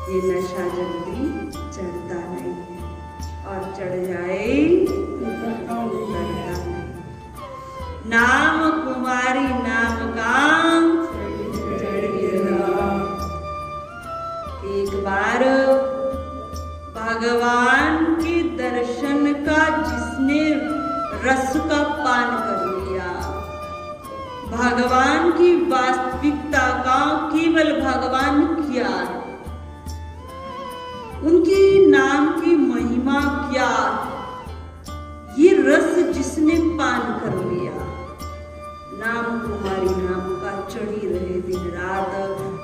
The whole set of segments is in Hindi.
ये नशा जल्दी चढ़ता नहीं है और चढ़ जाए उतरता नहीं। नाम कुमारी नाम का एक बार भगवान के दर्शन का जिसने रस का पान कर लिया, भगवान की वास्तविकता का केवल भगवान क्या है, उनकी नाम की महिमा क्या, ये रस जिसने पान कर लिया, नाम कुमारी नाम का चढ़ी रहे दिन रात,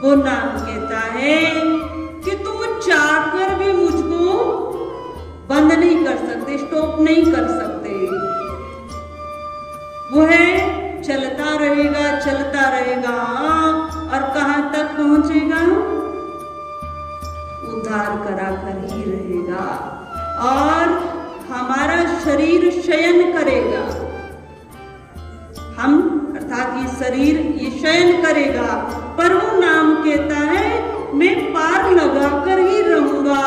वो नाम कहता है कि तुम चाहकर भी मुझको बंद नहीं कर सकते, स्टॉप नहीं कर सकते। वो है चलता रहेगा और कहां तक पहुंचेगा, उद्धार करा कर ही रहेगा और हमारा शरीर शयन करेगा, हम अर्थात ये शरीर ये शयन करेगा, पर वो नाम कहता है मैं पार लगा कर ही रहूंगा।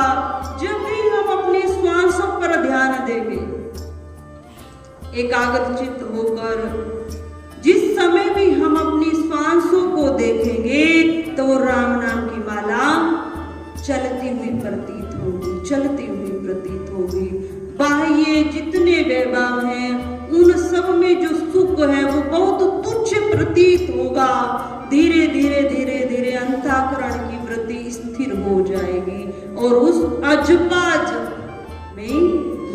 जब भी हम अपने श्वासों पर ध्यान देंगे, एकाग्रचित होकर जिस समय भी हम अपनी श्वासों को देखेंगे तो राम नाम की माला चलती हुई प्रतीत होगी। बाह्य जितने वैभव हैं उन सब में जो सुख है वो बहुत तुच्छ प्रतीत होगा। धीरे धीरे अंतःकरण की वृत्ति स्थिर हो जाएगी और उस अजपाज में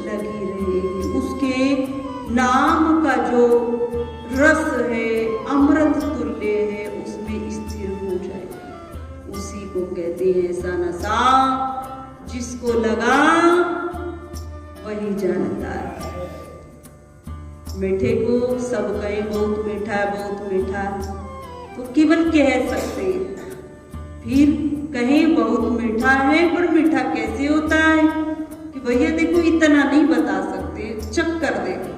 लगी रहेगी। उसके नाम का जो रस है अमृत तुल्य है उसमें स्थिर हो जाएगी। उसी को कहते हैं ऐसा नशा जिसको लगा वही जानता है। मीठे को सब कहें बहुत मीठा है, बहुत मीठा है, तो केवल कह सकते हैं। फिर कहें बहुत मीठा है, पर मीठा कैसे होता है कि भैया देखो इतना नहीं बता सकते, चक्कर देखो।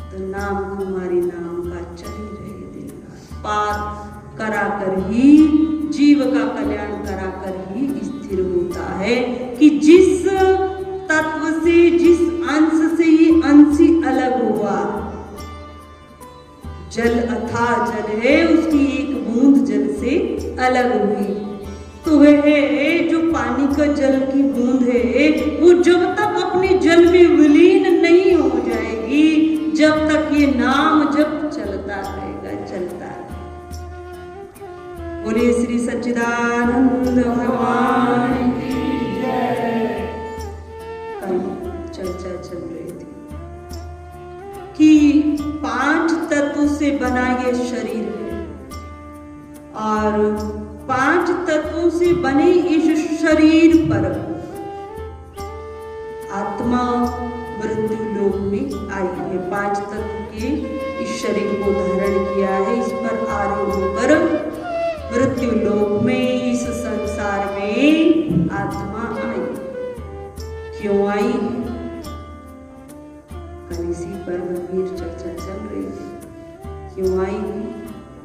तो नाम कुमारी नाम का चली रहे दिन रात, पार करा कर ही जीव का कल्याण करा कर ही स्थिर होता है कि जिस तत्व से, जिस अंश से ये अंशी अलग हुआ, जल अथाह जल है, उसकी एक बूंद जल से अलग हुई, तो वह जो पानी का जल की बूंद है वो जब तक अपने जल में विलीन नहीं हो जाएगी, जब तक ये नाम जब चलता रहेगा, चलता रहेगा। बोले श्री सच्चिदानंद भगवान की जय। कल चर्चा चल रही थी कि 5 तत्व से बना ये शरीर है और 5 तत्वों से बने इस शरीर पर आत्मा मृत्यु लोक में आई है। 5 तत्व के इस शरीर को धारण किया है, इस पर आरूढ़ होकर मृत्यु लोक में, इस संसार में आत्मा आई। क्यों आई? कल इसी पर गंभीर चर्चा चल रही थी। क्यों आई?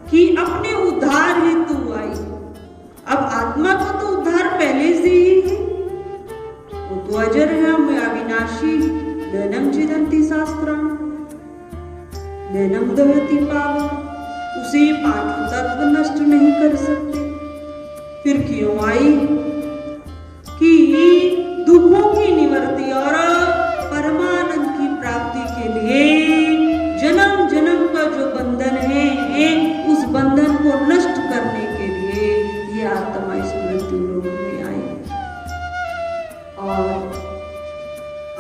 कि अपने उद्धार हेतु आई। अब आत्मा का तो उद्धार पहले से ही है, वो तो अजर है, अविनाशी, नैनम छिदन्ति शास्त्राणि नैनम दहति पावक, उसे 5 तत्व नष्ट नहीं कर सकते। फिर क्यों आई? कि दुखों की निवृत्ति और परमानंद की प्राप्ति के लिए जन्म जन्म का जो बंधन है, उस बंधन को नष्ट करने के लिए ये आत्मा इस मृत्यु लोक में आई। और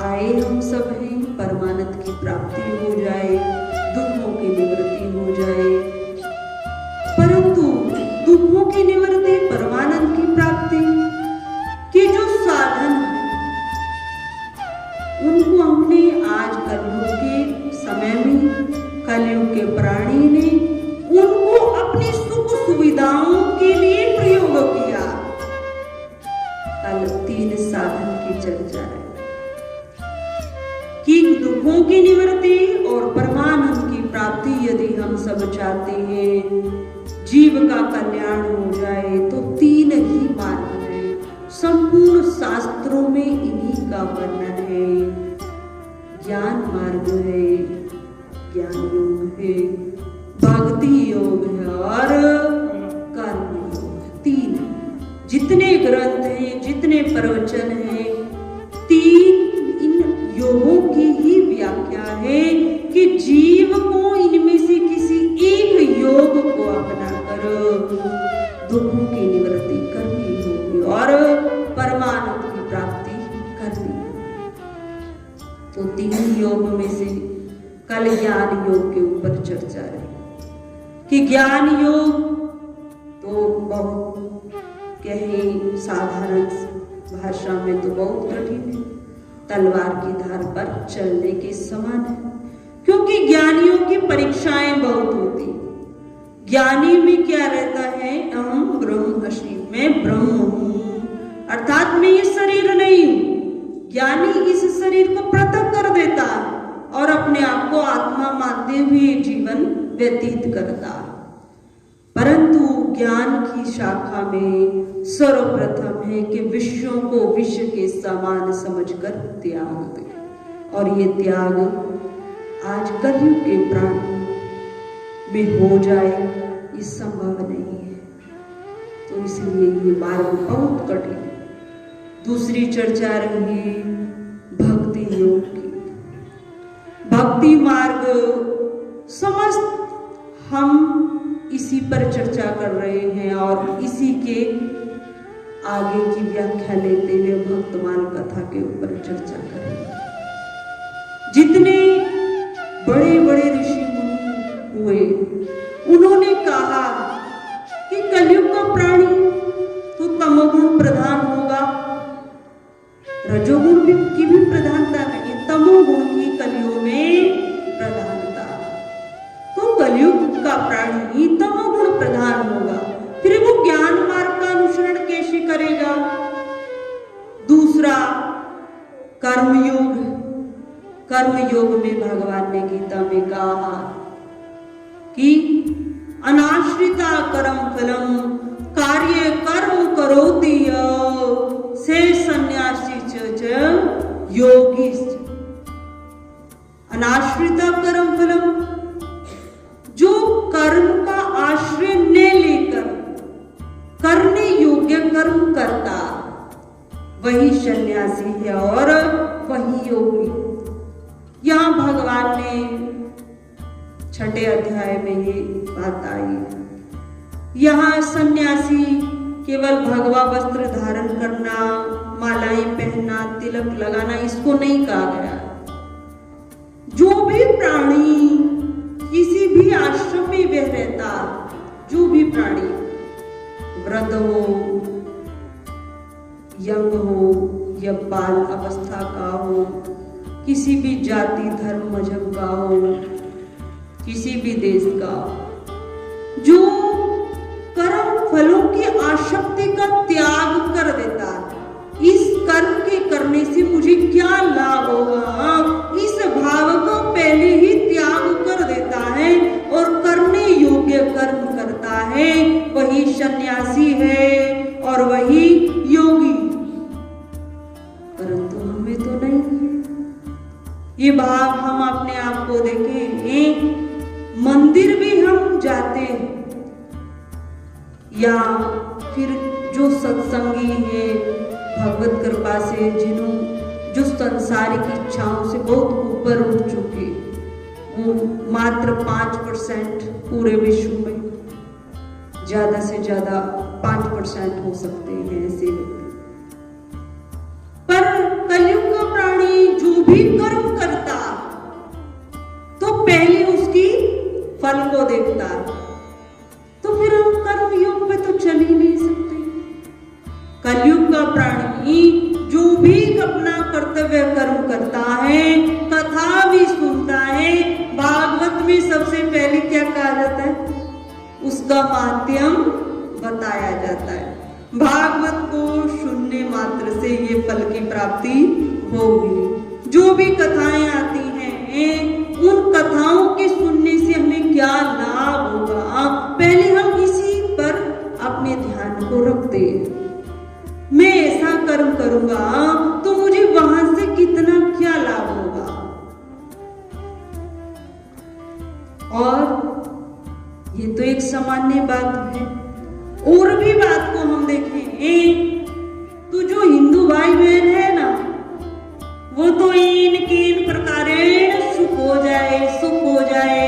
आए हम सब हैं, परमानंद की प्राप्ति हो जाए, दुखों की निवृत्ति हो जाए। परंतु दुखों की निवृत्ति, परमानंद की प्राप्ति के जो साधन हैं, उनको हमने आज कलयुग के समय में, कलयुग के प्राणी ने उनको अपनी सुख सुविधाओं के लिए प्रयोग किया। कल 3 साधन की चर्चा है कि दुखों की निवृत्ति और परमानंद की प्राप्ति यदि हम सब चाहते हैं, जीव का कल्याण हो जाए, तो 3 ही मार्ग हैं। संपूर्ण शास्त्रों में इन्हीं का वर्णन है। ज्ञान मार्ग है, ज्ञान योग है, भक्ति योग है और कर्म योग है। 3 जितने ग्रंथ हैं, जितने प्रवचन हैं, 3 इन योगों की ही व्याख्या है कि जीव को इनमें से किसी एक योग को अपनाकर दुखों की निवृत्ति करनी होगी और परमानंद की प्राप्ति करनी होगी। तो 3 योग में से कल ज्ञान योग के ऊपर चर्चा रही कि ज्ञान योग तो बहुत कहें साधारण भाषा में तो बहुत कठिन है, तलवार की धार पर चलने के समान है, क्योंकि ज्ञानियों की परीक्षाएं बहुत होती। ज्ञानी में क्या रहता है? अहम ब्रह्मस्मि, मैं ब्रह्म हूं, अर्थात मैं ये शरीर नहीं हूं। ज्ञानी इस शरीर को पृथक कर देता और अपने आप को आत्मा मानते हुए जीवन व्यतीत करता। परंतु ज्ञान की शाखा में सर्वप्रथम है कि विषयों को विश्व के समान समझकर त्याग दे, और ये त्याग आज कलयुग के प्राणी में हो जाए ये संभव नहीं है। तो इसलिए ये मार्ग बहुत कठिन है। दूसरी चर्चा रही भक्ति योग की। भक्ति मार्ग समस्त हम इसी पर चर्चा कर रहे हैं और इसी के आगे की व्याख्या लेते हुए भक्तमाल कथा के ऊपर चर्चा करेंगे। जितने बड़े बड़े ऋषि मुनि हुए, उन्होंने कहा कि कलयुग का प्राणी तो तमोगुण प्रधान होगा, रजोगुण की भी प्रधानता नहीं, तमोगुण की कलियुग में का प्राणी तमोगुण प्रधान होगा, फिर वो ज्ञान मार्ग का अनुसरण कैसे करेगा। दूसरा कर्मयोग। कर्मयोग में भगवान ने गीता में कहा कि अनाश्रिता कर्म फलम कार्य कर्म करोति से सन्यासी च योगी। अनाश्रिता कर्म फलम, जो कर्म का आश्रय न लेकर करने योग्य कर्म करता वही सन्यासी है और वही योगी। यहां भगवान ने 6 अध्याय में ये बात आई। यहाँ सन्यासी केवल भगवा वस्त्र धारण करना, मालाएं पहनना, तिलक लगाना, इसको नहीं कहा गया। जो भी प्राणी किसी भी आश्रम में वह रहता, जो भी प्राणी वृद्ध हो, यंग हो या बाल अवस्था का हो, किसी भी जाति धर्म मजहब का हो, किसी भी देश का, जो कर्म फलों की आसक्ति का त्याग कर देता, इस कर्म के करने से मुझे क्या लाभ होगा, इस भाव को पहले ही त्याग कर देता है और करने योग्य कर्म करता है, वही सन्यासी है और वही योगी। परंतु हमें तो नहीं है ये भाव। हम अपने आप को देखें, मंदिर भी हम जाते हैं या फिर जो सत्संगी है भगवत कृपा से, जो संसारिक इच्छाओं से बहुत ऊपर उठ चुके, वो मात्र 5% पूरे विश्व में, ज्यादा से ज्यादा 5% हो सकते हैं ऐसे व्यक्ति। पर कलयुग का प्राणी जो भी कर्म करता तो पहले उसकी फल को देखता, तो फिर हम कर्म योग में तो चल ही नहीं सकते। कलयुग का प्राणी जो भी अपना कर्तव्य कर्म करता है, कथा भी सुनता है, भागवत में सबसे पहले क्या कहा जाता है, उसका माध्यम बताया जाता है। भागवत को सुनने मात्र से ये फल की प्राप्ति होगी। जो भी कथाएं आती हैं, उन कथाओं के सुनने से हमें क्या लाभ होगा, पहले हम इसी पर अपने ध्यान को रखते हैं। मैं ऐसा कर्म करूंगा तो मुझे वहां से कितना क्या लाभ होगा। और ये तो एक सामान्य बात है। और भी बात को हम देखें तो जो हिंदू भाई बहन है ना, वो तो इन प्रकारेण सुख हो जाए,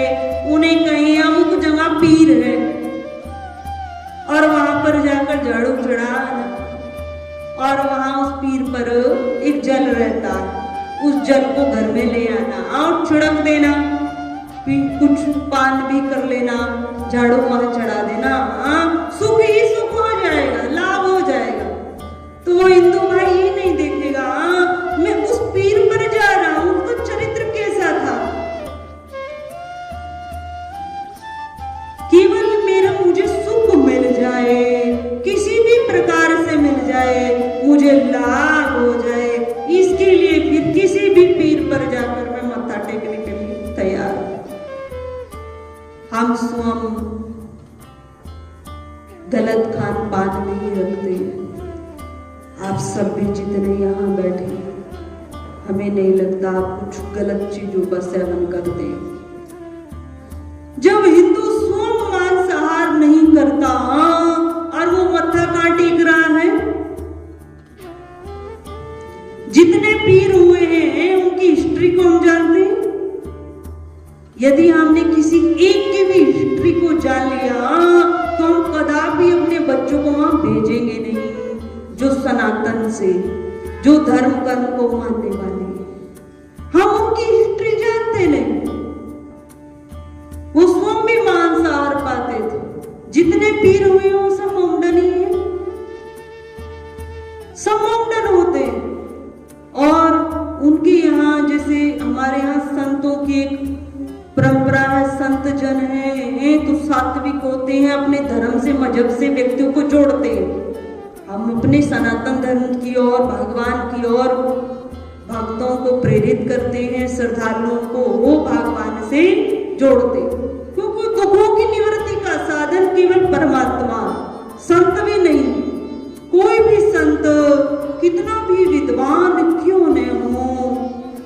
उन्हें कहीं अमुक जगह पीर है और वहां पर जाकर झाड़ू चढ़ाना, और वहां उस पीर पर एक जल रहता, उस जल को घर में ले आना और छिड़क देना, कुछ पान भी कर लेना, झाड़ू वहां चढ़ा देना, सुख ही सुख हो जाएगा, लाभ हो जाएगा। तो वो हिंदू भाई ये नहीं देखेगा मैं उस पीर पर जा रहा हूं, उसका चरित्र कैसा था, केवल मुझे सुख मिल जाए, किसी भी प्रकार से मिल जाए, मुझे लाभ हो जाए, इसके लिए फिर किसी भी पीर पर जाकर मैं मत्था टेकने के लिए तैयार हूं। हम स्वयं गलत खान पान नहीं रखते। आप सब भी जितने यहाँ बैठे, हमें नहीं लगता आप कुछ गलत चीजों का सेवन करते। जब हिंदू स्वयं मांसाहार नहीं करता और वो मत्था कहां टेक रहा है, जितने पीर हुए हैं उनकी हिस्ट्री को हम जानते हैं। यदि हमने किसी एक की भी हिस्ट्री को जान लिया तो हम कदापि अपने बच्चों को वहां भेजेंगे नहीं, जो सनातन से, जो धर्म कर्म को मानने वाले हैं। हम उनकी हिस्ट्री जानते नहीं। वो स्वयं भी मांसाहार पाते थे। जितने पीर हुए वो सब मोमडन ही है, सब मोमडन होते हैं। और उनके यहाँ, जैसे हमारे यहाँ संतों की एक परंपरा है, संत जन है तो होते हैं अपने धर्म से, मजहब से व्यक्तियों को जोड़ते हैं। हम अपने सनातन धर्म की ओर, भगवान की ओर भक्तों को प्रेरित करते हैं, श्रद्धालुओं को वो भगवान से जोड़ते, क्योंकि दुखों की निवृत्ति का साधन केवल परमात्मा, संत भी नहीं। कोई भी संत कितना भी विद्वान क्यों न हो,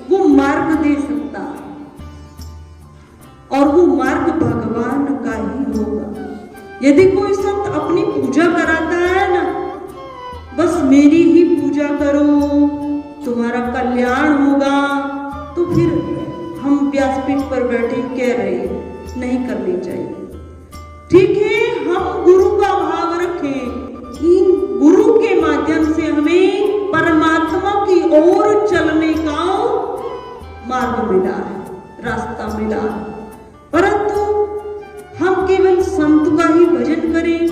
वो मार्ग दे सकता है, और वो मार्ग भगवान का ही होगा। यदि कोई संत अपनी पूजा कराता है ना, बस मेरी ही पूजा करो तुम्हारा कल्याण होगा, तो फिर हम व्यासपीठ पर बैठे कह रहे हैं नहीं करनी चाहिए। ठीक है, हम गुरु का भाव रखें, इन गुरु के माध्यम से हमें परमात्मा की ओर चलने का मार्ग मिला है, रास्ता मिला है। परंतु हम केवल संत का ही भजन करें,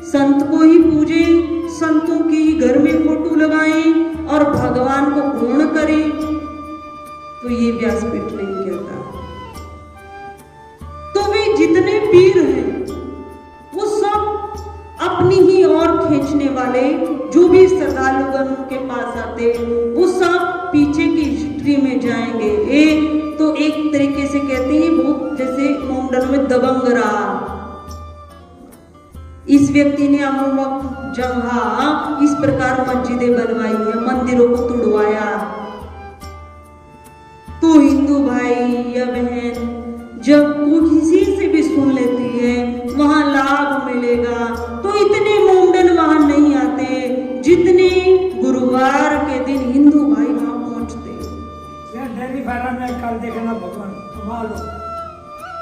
संत को ही पूजें, संतों की घर में फोटो लगाएं और भगवान को पूर्ण करें, तो ये व्यासपीठ नहीं कहता। तो वे जितने पीर हैं वो सब अपनी ही ओर खींचने वाले, जो भी श्रद्धालुगण उनके पास आते वो सब पीछे की हिस्ट्री में जाएंगे। तो एक तरीके से कहते हैं बहुत, जैसे मोमडन में दबंग रहा, इस व्यक्ति ने अमुक जगह इस प्रकार मस्जिदें बनवाई है, मंदिरों को तोड़वाया, तो हिंदू भाई या बहन जब वो किसी से भी सुन लेती है वहां लाभ मिलेगा, तो इतने मोमडन वहां नहीं आते जितने गुरुवार के दिन हिंदू भाई वहां पहुंचते। डेयरी फार्म में कल देखना भगवान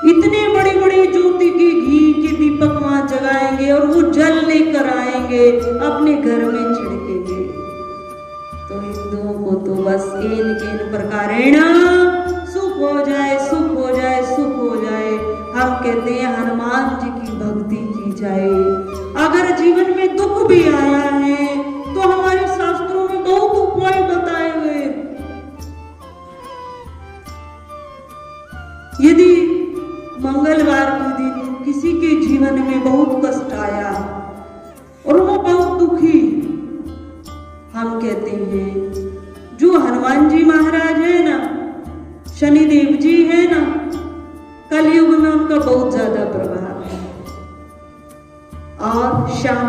इतने बड़े बड़े ज्योति के घी के दीपक वहां जगाएंगे और वो जल लेकर आएंगे, अपने घर में छिड़केंगे। तो हिंदुओं को तो बस इन प्रकारेण सुख हो जाए, सुख हो जाए, सुख हो जाए। हम कहते हैं हनुमान जी की भक्ति की जाए। अगर जीवन में दुख भी आया है तो हमारे शास्त्रों में बहुत उपाय बताए हुए। यदि मंगलवार के दिन किसी के जीवन में बहुत कष्ट आया और वो बहुत दुखी, हम कहते हैं जो हनुमान जी महाराज है ना, शनिदेव जी है ना, कलयुग में उनका बहुत ज्यादा प्रभाव है। और श्याम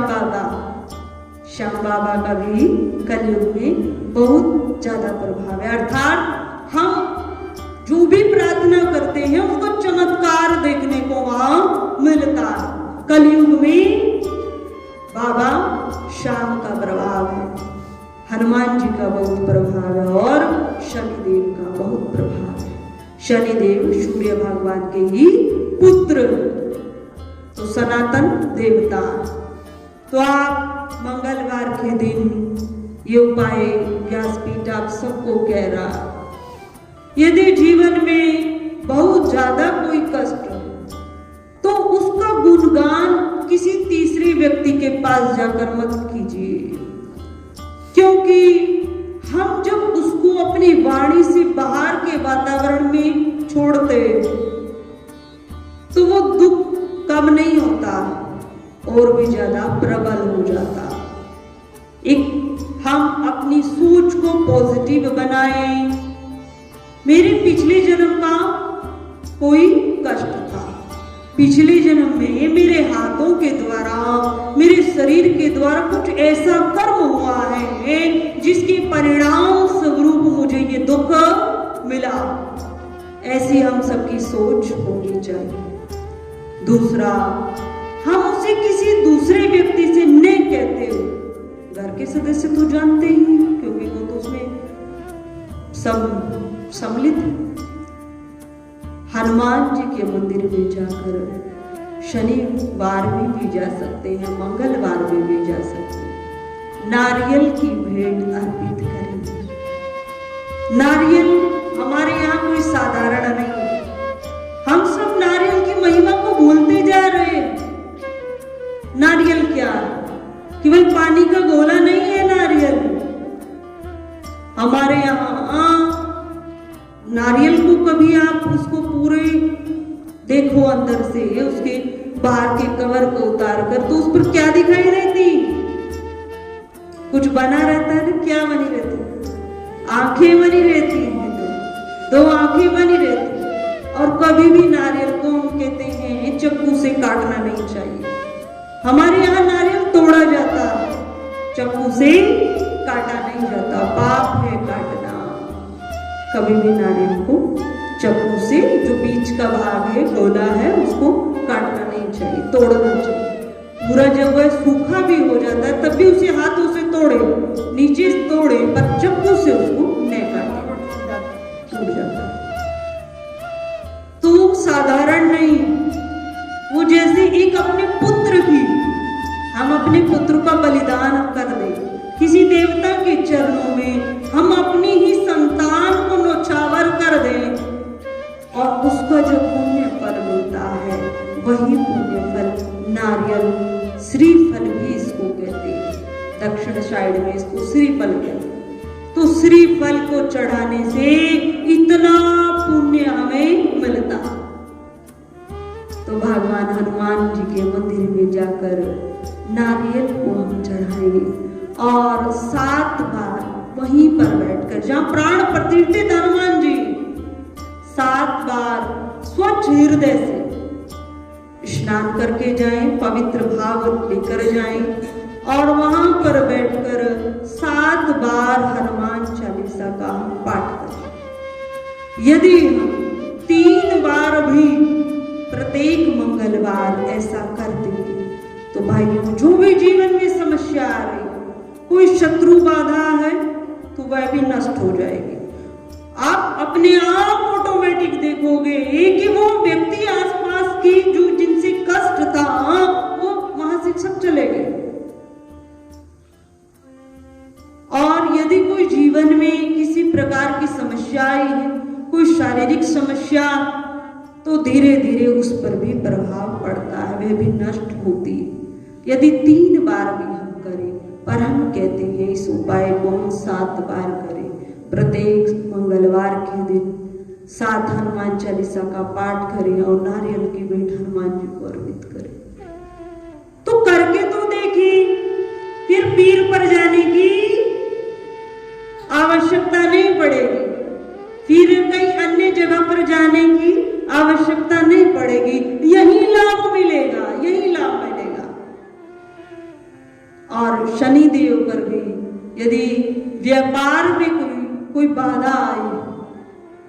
बाबा का भी कलयुग में बहुत ज्यादा प्रभाव है। अर्थात हम जो भी प्रार्थना करते हैं उसको चमत्कार देखने को वहां मिलता है। कलयुग में बाबा श्याम का प्रभाव है, हनुमान जी का बहुत प्रभाव है और शनिदेव का बहुत प्रभाव है। शनिदेव सूर्य भगवान के ही पुत्र, तो सनातन देवता। तो आप मंगलवार के दिन ये उपाय व्यासपीठ आप सबको कह रहा। यदि जीवन में बहुत ज्यादा कोई कष्ट तो उसका गुणगान किसी तीसरे व्यक्ति के पास जाकर मत कीजिए, क्योंकि हम जब उसको अपनी वाणी से बाहर के वातावरण में छोड़ते तो वो दुख कम नहीं होता और भी ज्यादा प्रबल हो जाता। एक हम अपनी सोच को पॉजिटिव बनाएं। मेरे पिछले जन्म का कोई कष्ट था, पिछले जन्म में मेरे हाथों के द्वारा, मेरे शरीर के द्वारा कुछ ऐसा कर्म हुआ है जिसके परिणाम स्वरूप मुझे ये दुख मिला। ऐसी हम सबकी सोच होनी चाहिए। दूसरा, हम उसे किसी दूसरे व्यक्ति से नहीं कहते हो, घर के सदस्य तो जानते ही, क्योंकि वो तो उसमें सब सम्मिलित है। हनुमान जी के मंदिर में जाकर शनिवार में भी जा सकते हैं, मंगलवार में भी जा सकते हैं। नारियल की भेंट अर्पित करें। नारियल हमारे यहाँ कोई साधारण नहीं है। हम सब नारियल की महिमा को भूलते जा रहे हैं। नारियल क्या, केवल पानी का गोला नहीं है नारियल। हमारे यहाँ नारियल को कभी आप उसको पूरे देखो अंदर से, उसके बाहर के कवर को उतार कर, तो उस पर क्या दिखाई देती? कुछ बना रहता है ना, क्या बनी रहती? आंखें बनी रहती हैं, दो आंखें बनी रहती। और कभी भी नारियल को हम कहते हैं चाकू से काटना नहीं चाहिए। हमारे यहाँ नारियल तोड़ा जाता, चाकू से काटा नहीं जाता, पाप है काटना। कभी भी नारियल को चाकू से, जो बीच का भाग है, डोला है, उसको काटना नहीं चाहिए, तोड़ना चाहिए। पूरा जब वह सूखा भी हो जाता है तब भी उसे हाथों से तोड़े, नीचे तोड़े, पर चाकू से उसको नहीं काटे, टूट जाता है। तो साधारण नहीं, वो जैसे एक अपने पुत्र की, हम अपने पुत्र का बलिदान कर दें किसी देवता के चरणों में, हम अपनी ही संतान को नौछावर कर दें, और उसका जो पुण्य फल मिलता है वही पुण्य फल नारियल, श्रीफल भी इसको कहते हैं, दक्षिण साइड में इसको श्रीफल कहते हैं। तो श्रीफल को चढ़ाने से इतना पुण्य हमें मिलता। तो भगवान हनुमान जी के मंदिर में जाकर नारियल को हम चढ़ाएंगे और 7 बार वहीं पर बैठकर, जहां प्राण प्रतिष्ठित हनुमान जी, 7 बार स्वच्छ हृदय से स्नान करके जाएं, पवित्र भाव लेकर जाएं और वहां पर बैठकर 7 बार हनुमान चालीसा का हम पाठ करें। यदि हम 3 बार भी प्रत्येक मंगलवार ऐसा कर देंगे तो भाइयों, जो भी जीवन में समस्या आ रही, कोई शत्रु बाधा है, तो वह भी नष्ट हो जाएगी। आप अपने आप ऑटोमेटिक देखोगे कि वो व्यक्ति आसपास की जो जिनसे कष्ट था, वो वहां से सब चले गए। और यदि कोई जीवन में किसी प्रकार की समस्या आई है, कोई शारीरिक समस्या, तो धीरे धीरे उस पर भी प्रभाव पड़ता है, वह भी नष्ट होती है। यदि 3 बार भी हम करें, पर हम कहते हैं इस उपाय को हम 7 बार करें, प्रत्येक मंगलवार के दिन 7 हनुमान चालीसा का पाठ करें और नारियल की भेंट हनुमान जी को अर्पित करें। तो करके तो देखिए, फिर पीर पर जाने की आवश्यकता नहीं पड़ेगी, फिर कहीं अन्य जगह पर जाने की आवश्यकता नहीं पड़ेगी, यही लाभ मिलेगा, यही लाभ मिलेगा। और शनि देव पर भी यदि व्यापार में कोई बाधा आई,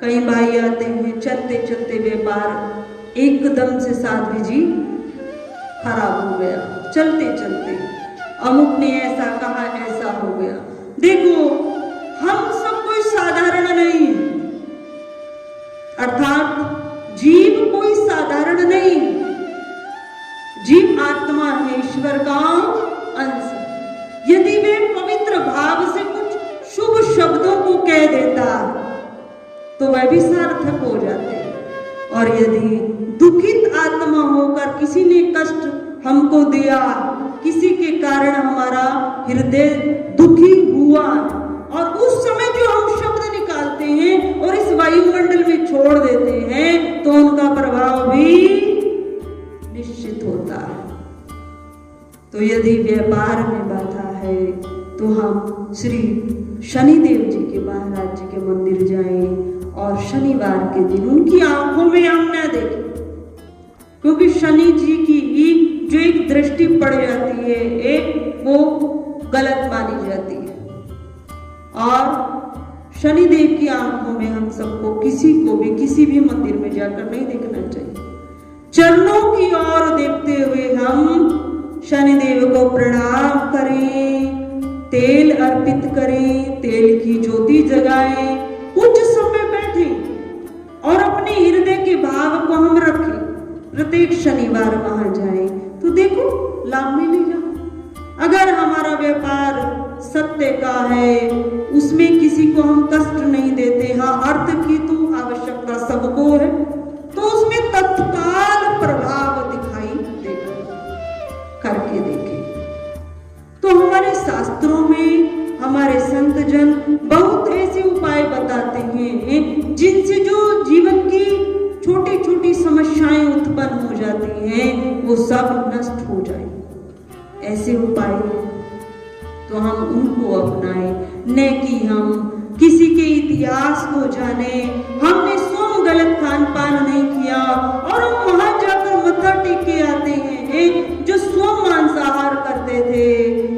कई भाई आते हैं, चलते चलते व्यापार एकदम से साध्वी जी खराब हो गया, चलते चलते अमुक ने ऐसा कहा, ऐसा हो गया। देखो, हम सब कोई साधारण नहीं, अर्थात जीव कोई साधारण नहीं, जीव आत्मा है, ईश्वर का अंश। यदि वे पवित्र भाव से कुछ शुभ शब्दों को कह देता तो वह भी सार्थक हो जाते। और यदि दुखित आत्मा होकर किसी ने कष्ट हमको दिया, किसी के कारण हमारा हृदय दुखी हुआ, और उस समय जो हम शब्द निकालते हैं और इस वायुमंडल में छोड़ देते हैं, तो उनका प्रभाव भी निश्चित होता है। तो यदि व्यापार में बाधा है तो हम श्री शनिदेव जी के, महाराज जी के मंदिर जाएं और शनिवार के दिन उनकी आंखों में हम न देखें, क्योंकि शनि जी की जो एक दृष्टि पड़ जाती है, एक वो गलत मानी जाती है। और शनिदेव की आंखों में हम सबको, किसी को भी किसी भी मंदिर में जाकर नहीं देखना चाहिए। चरणों की ओर देखते हुए हम शनिदेव को प्रणाम करें, तेल अर्पित करें, तेल की ज्योति जगाएं, कुछ समय बैठें और अपने हृदय के भाव को हम रखें। प्रत्येक शनिवार वहां जाएं तो देखो लाभ मिलेगा। अगर हमारा व्यापार सत्य का है, उसमें किसी को हम कष्ट नहीं देते, हाँ अर्थ की तो आवश्यकता सबको है, तो उसमें तत्काल प्रभाव दिखाई देगा। करके देखें। तो हमारे शास्त्रों में हमारे संत जन बहुत ऐसे उपाय बताते हैं जिनसे जो जीवन की छोटी छोटी समस्याएं उत्पन्न हो जाती हैं वो सब नष्ट हो जाए। ऐसे उपाय तो हम उनको अपनाएं, न कि हम किसी के इतिहास को जाने। हमने स्वयं गलत खान पान नहीं किया और हम वहां जाकर मत्था टेक के आते हैं। जो स्वयं मांसाहार करते थे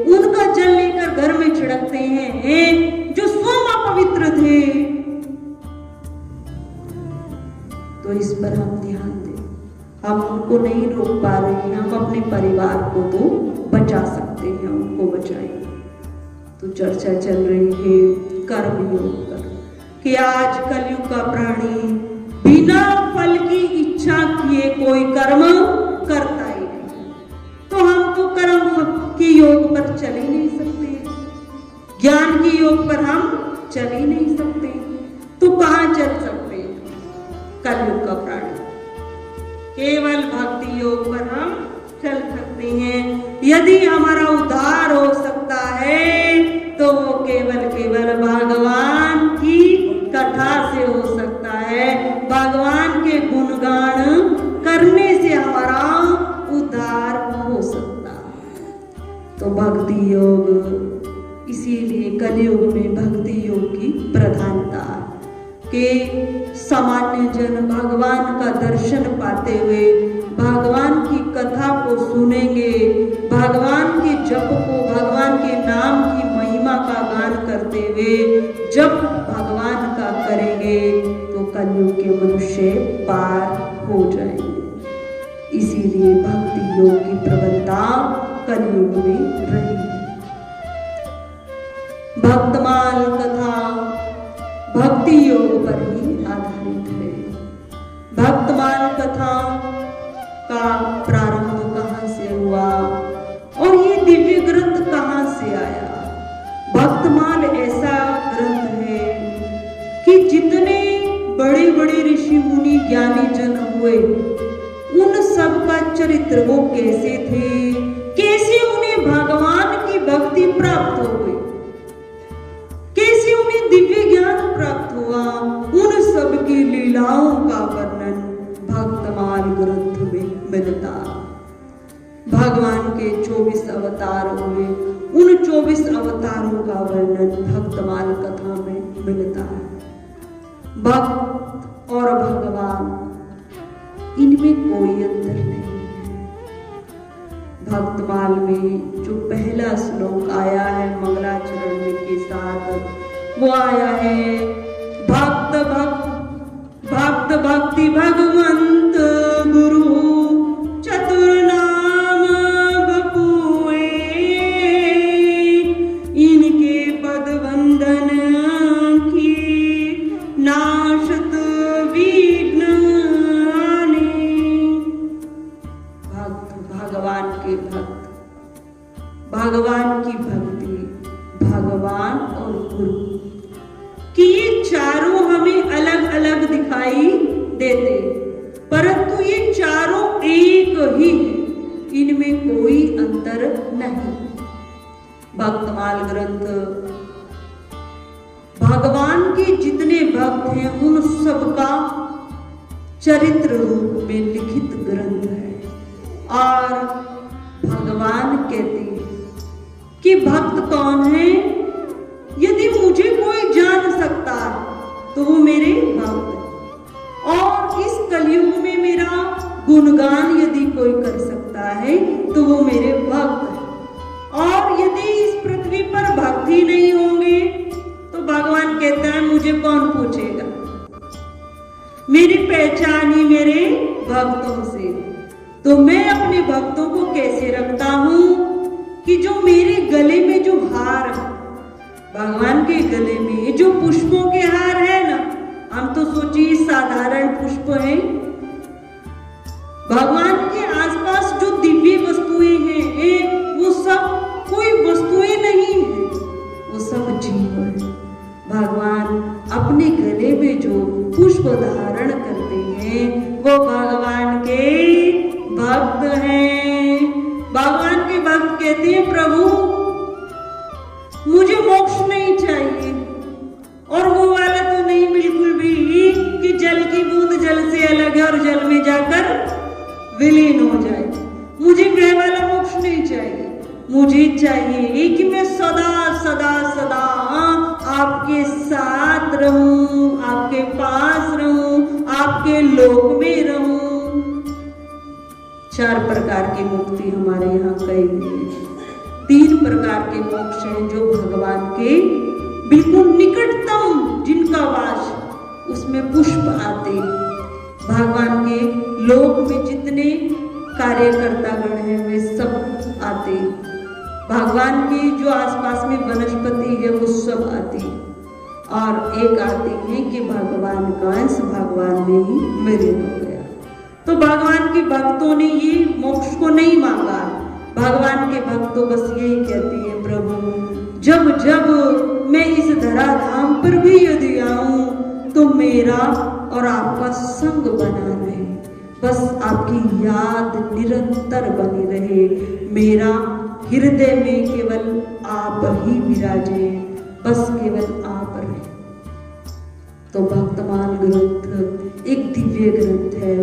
उनका जल लेकर घर में छिड़कते हैं, जो स्वयं अपवित्र थे। तो इस पर हम ध्यान दें। हम उनको नहीं रोक पा रहे हैं, हम अपने परिवार को तो बचा सकते हैं, उनको बचाएं। तो चर्चा चल रही है कर्म योग पर कि आज कलयुग का प्राणी बिना फल की इच्छा किए कोई कर्म करता ही नहीं। तो हम तो कर्म के योग पर चल ही नहीं सकते, ज्ञान के योग पर हम चल ही नहीं सकते, तो कहां चल सकते हैं? कलयुग का प्राणी केवल भक्ति योग पर हम चल सकते हैं। यदि हमारा उद्धार हो सकता है तो वो केवल भगवान की कथा से हो सकता है, भगवान के गुणगान करने से हमारा उद्धार हो सकता है। तो भक्ति योग, इसीलिए कलयुग में भक्ति योग की प्रधानता के सामान्य जन भगवान का दर्शन पाते हुए भगवान की कथा को सुनेंगे, भगवान के जप को, भगवान के नाम की महिमा का गान करते हुए जब भगवान का करेंगे तो कलयुग के मनुष्य पार हो जाएंगे। इसीलिए भक्ति योग की प्रबलता कलयुग में रही है। भक्तमाल कथा भक्ति योग पर ही आधारित है। भक्तमाल कथा का प्रारंभ कहां से हुआ और ये दिव्य ग्रंथ कहां से आया? भक्तमाल ऐसा ग्रंथ है कि जितने बड़े बड़े ऋषि मुनि ज्ञानी जन हुए उन सब का चरित्र वो कैसे थे, कैसे उन्हें भगवान की भक्ति प्राप्त हो गई, कैसे उन्हें दिव्य ज्ञान प्राप्त हुआ, उन सब की लीलाओं का वर्णन भक्तमाल ग्रंथ में मिलता। भगवान के 24 अवतार हुए, उन 24 अवतारों का वर्णन भक्तमाल कथा में मिलता है। भक्त और भगवान इनमें कोई अंतर नहीं है। भक्तमाल में जो पहला श्लोक आया है मंगलाचरण के साथ वो आया है भक्त भक्ति भगवंत गुरु चतुर नाम बपुए, इनके पद वंदन की नाशत विघ्न आने। भक्त भगवान के भक्त, भगवान की भक्ति, भगवान और गुरु कि ये चारों हमें अलग अलग दिखाई देते, परंतु ये चारों एक ही है, इनमें कोई अंतर नहीं। भक्तमाल ग्रंथ भगवान के जितने भक्त हैं उन सबका चरित्र रूप में लिखित ग्रंथ है। और भगवान कहते हैं कि भक्त कौन है? यदि मुझे कोई जान सकता तो वो मेरे भक्त है, और इस कलयुग में मेरा गुणगान यदि कोई कर सकता है तो वो मेरे भक्त है। और यदि इस पृथ्वी पर भक्त ही नहीं होंगे तो भगवान कहता है मुझे कौन पूछेगा? मेरी पहचान ही मेरे भक्तों से। तो मैं अपने भक्तों को कैसे रखता हूं कि जो मेरे गले में जो हार है, भगवान के गले में जो पुष्पों के हार है ना, हम तो सोचिए साधारण पुष्प हैं, भगवान के आसपास जो दिव्य वस्तुएं हैं वो सब कोई वस्तुएं नहीं है, वो सब जीव है। भगवान अपने गले में जो पुष्प धारण करते हैं वो भगवान के भक्त हैं। भगवान के भक्त कहते हैं प्रभु मुझे मोक्ष नहीं चाहिए, और वो वाला तो नहीं बिल्कुल भी कि जल की बूंद जल से अलग है और जल में जाकर विलीन हो जाए। मुझे केवल मोक्ष नहीं चाहिए, मुझे चाहिए कि मैं सदा सदा सदा आपके साथ रहूं, आपके पास रहूं, आपके लोक में रहूं। 4 प्रकार की मुक्ति हमारे यहाँ कही गई है। 3 प्रकार के मोक्ष हैं जो भगवान के बिल्कुल निकटतम जिनका वास, उसमें पुष्प आते। भगवान के लोक में जितने कार्यकर्ता गण हैं वे सब आते। भगवान की जो आसपास में वनस्पति है वो सब आती। और एक आती है कि भगवान का अंश भगवान में ही विलीन हो गया। तो भगवान के भक्तों ने ये मोक्ष को नहीं मांगा। भगवान के भक्त तो बस यही कहते हैं, प्रभु जब जब मैं इस धरा धाम पर भी यदि आऊं तो मेरा और आपका संग बना रहे, बस आपकी याद निरंतर बनी रहे, मेरा हृदय में केवल आप ही विराजे, बस केवल आप रहे। तो भक्तमान ग्रंथ एक दिव्य ग्रंथ है,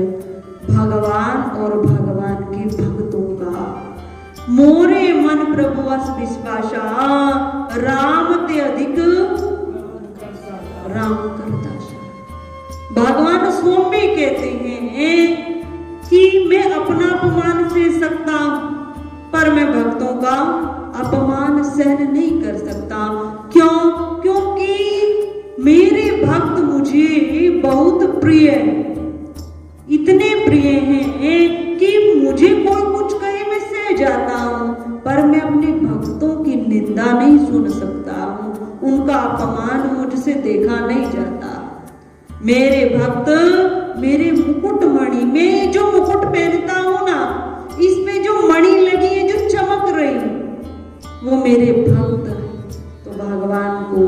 भगवान और भगवान के भक्तों का। मोरे मन प्रभु अस विश्वासा, राम ते अधिक राम करता। भगवान स्वामी कहते हैं कि मैं अपना अपमान सह सकता हूं, पर मैं भक्तों का अपमान सहन नहीं कर सकता। क्यों? क्योंकि मेरे भक्त मुझे बहुत प्रिय हैं, इतने प्रिय हैं कि मुझे कोई कुछ कहे मैं सह जाता हूं, पर मैं अपने भक्तों की निंदा नहीं सुन सकता हूं, उनका अपमान मुझसे देखा नहीं जाता। मेरे भक्त मेरे मुकुट मणि में जो मुकुट पहनता हूं ना, इसमें जो मणि लगी है जो चमक रही, वो मेरे भक्त हैं। तो भगवान को,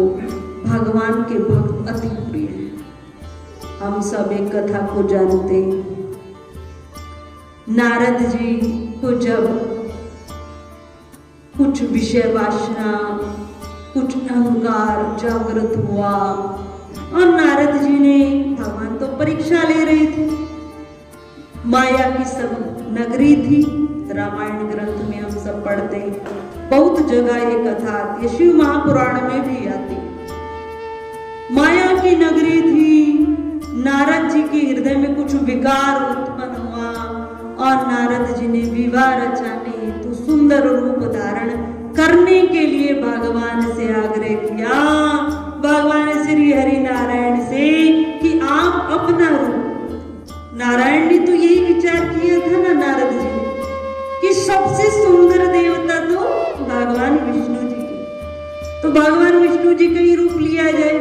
भगवान के भक्त अति प्रिय हैं। हम सब एक कथा को जानते हैं। नारद जी को जब कुछ विषय वासना, कुछ अहंकार जागृत हुआ और नारद जी ने, भगवान तो परीक्षा ले रहे थे, माया की सब नगरी थी। रामायण ग्रंथ में हम सब पढ़ते हैं, बहुत जगह ये कथा आती है, शिव महापुराण में भी आती। माया की नगरी थी। नारद जी के हृदय में कुछ विकार उत्पन्न हुआ और नारद जी ने विवाह रचाने हेतु सुंदर रूप धारण करने के लिए भगवान से आग्रह किया, भगवान श्री हरि नारायण से, कि आप अपना रूप। नारायण ने तो यही विचार किया था ना नारद जी ने, कि सबसे सुंदर देवता तो भगवान विष्णु जी, तो भगवान विष्णु जी का ही रूप लिया जाए।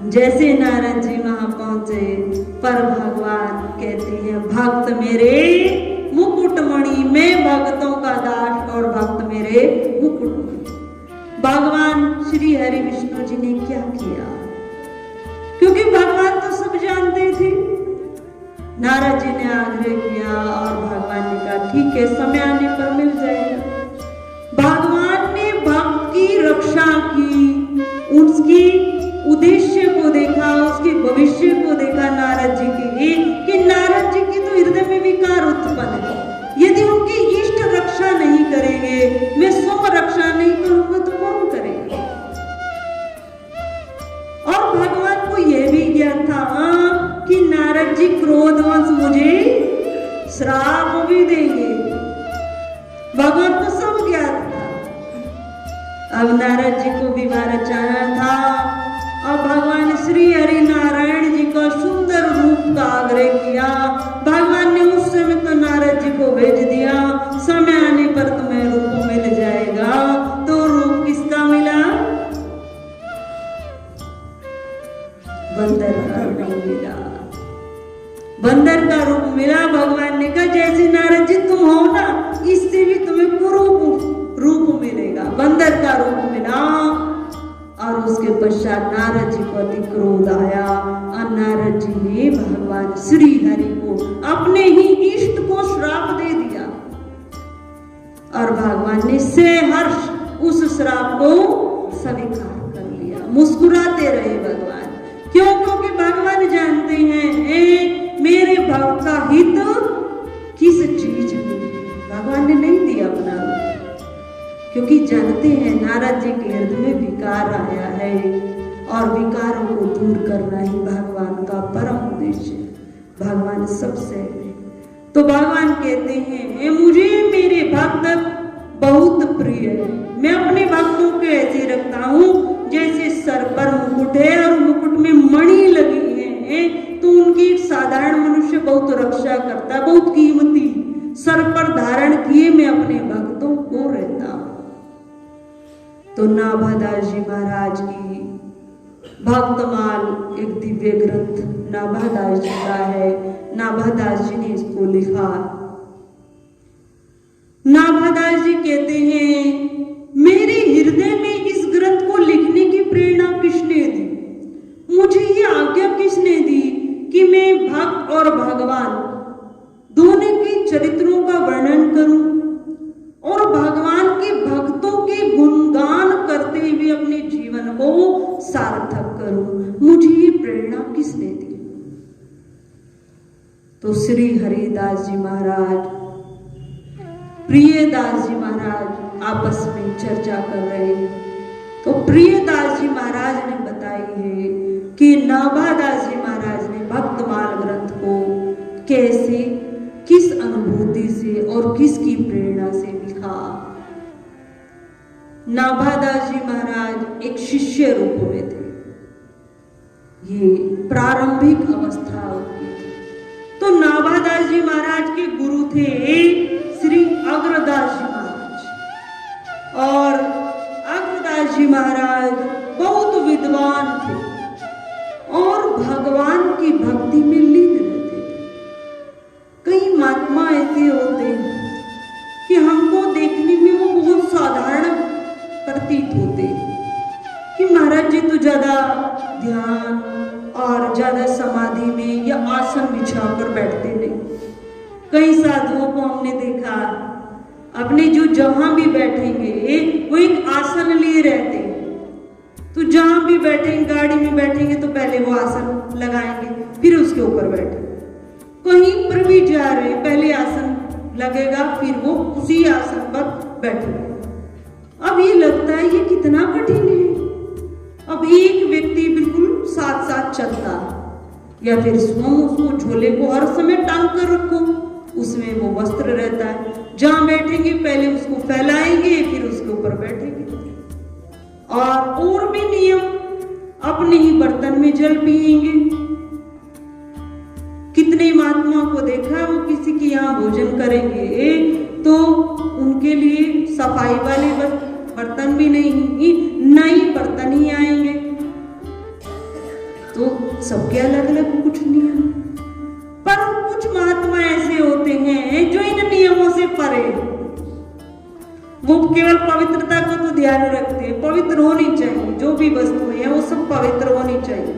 जैसे नारद जी वहां पहुंचे, पर भगवान कहते हैं, भक्त मेरे मुकुटमणि, मैं भक्तों का दास और भक्त मेरे मुकुटमणि। भगवान श्री हरि विष्णु जी ने क्या किया? क्योंकि भगवान तो सब जानते थे। नारद जी ने आग्रह किया और भगवान ने कहा ठीक है, समय आने पर मिल जाएगा। भगवान ने भक्त की रक्षा की, उसकी उद्देश्य को देखा, उसके भविष्य को देखा नारद जी के, कि नारद जी की तो हृदय में विकार उत्पन्न है। यदि उनकी इष्ट रक्षा नहीं करेंगे, मैं स्व रक्षा नहीं करूंगा तो कौन करेगा? और भगवान को यह भी ज्ञात था कि नारद जी क्रोधवश मुझे श्राप भी देंगे। भगवान को सब ज्ञात था। अब नारद जी को विवाह रचाना था और भगवान श्री हरि नारायण जी का सुंदर रूप का आग्रह किया। भगवान ने उस समय तो नारद जी को भेज दिया, समय आने पर तुम्हें रूप मिल जाएगा। तो रूप किसका मिला? बंदर का रूप मिला। बंदर का रूप मिला। भगवान ने कहा जैसे नारद जी तुम हो ना, इससे भी तुम्हें कुरूप रूप मिलेगा। बंदर का रूप मिला और उसके पश्चात नारद जी को अति क्रोध आया और नारद जी ने भगवान श्री हरि को, अपने ही इष्ट को श्राप दे दिया और भगवान ने सहर्ष उस श्राप को स्वीकार कर लिया। मुस्कुराते रहे भगवान। क्यों? क्योंकि भगवान जानते हैं मेरे भक्त का हित क्योंकि जानते हैं नारद जी के हृदय में विकार आया है और विकारों को दूर करना ही भगवान का परम उद्देश्य है। भगवान सबसे है। तो भगवान कहते हैं मुझे मेरे भक्त बहुत प्रिय है। मैं अपने भक्तों को ऐसे रखता हूँ जैसे सर पर मुकुट है और मुकुट में मणि लगी है, तो उनकी एक साधारण मनुष्य बहुत रक्षा करता है, बहुत कीमती सर पर धारण किए मैं अपने भक्तों को रहता हूं। तो नाभादास जी महाराज की भक्तमाल एक दिव्य ग्रंथ नाभादास जी का है। नाभादास जी ने इसको लिखा। नाभादास जी कहते हैं मेरे हृदय में इस ग्रंथ को लिखने की प्रेरणा किसने दी, मुझे ये आज्ञा किसने दी कि मैं भक्त और भगवान दोनों के चरित्रों का वर्णन करूं और भगवान के भक्तों के गुणगान करते हुए अपने जीवन को सार्थक करूं, मुझे ये प्रेरणा किसने दी। तो श्री हरिदास जी महाराज प्रियदास जी महाराज आपस में चर्चा कर रहे हैं। तो प्रियदास जी महाराज ने बताई है कि नाभादास जी महाराज ने भक्तमाल ग्रंथ को कैसे, किस अनुभूति से और किसकी प्रेरणा से लिखा। नाभादास जी महाराज एक शिष्य रूप में थे, ये प्रारंभिक अवस्था उनकी थी। तो नाभादास जी महाराज के गुरु थे श्री अग्रदास जी महाराज, और अग्रदास जी महाराज बहुत विद्वान थे और भगवान की भक्ति में लीन रहते थे। कई महात्मा ऐसे होते हैं कि हमको देखने में वो बहुत साधारण प्रतीत होते कि महाराज जी तो ज्यादा ध्यान और ज्यादा समाधि में या आसन बिछाकर बैठते नहीं। कई साधुओं को हमने देखा अपने जो जहां भी बैठेंगे वो एक आसन लिए रहते हैं। तो जहां भी बैठेंगे, गाड़ी में बैठेंगे तो पहले वो आसन लगाएंगे, फिर उसके ऊपर बैठेंगे। कहीं पर भी जा रहे पहले आसन लगेगा, फिर वो उसी आसन पर बैठेंगे। अब ये लगता है ये कितना कठिन है। अब एक व्यक्ति बिल्कुल साथ साथ चलता या फिर स्वयं उसको झोले को हर समय टांग कर रखो, उसमें वो वस्त्र रहता है। जहां बैठेंगे पहले उसको फैलाएंगे, फिर उसके ऊपर बैठेंगे। और भी नियम, अपने ही बर्तन में जल पिएंगे। कितने महात्मा को देखा वो किसी के यहाँ भोजन करेंगे तो उनके लिए सफाई वाले बर्तन भी नहीं, नए बर्तन ही आएंगे। तो सबके अलग अलग कुछ नियम, पर कुछ महात्मा ऐसे होते हैं जो इन नियमों से परे, वो केवल पवित्रता को तो ध्यान रखते हैं। पवित्र होनी चाहिए, जो भी वस्तुएं हैं वो सब पवित्र होनी चाहिए,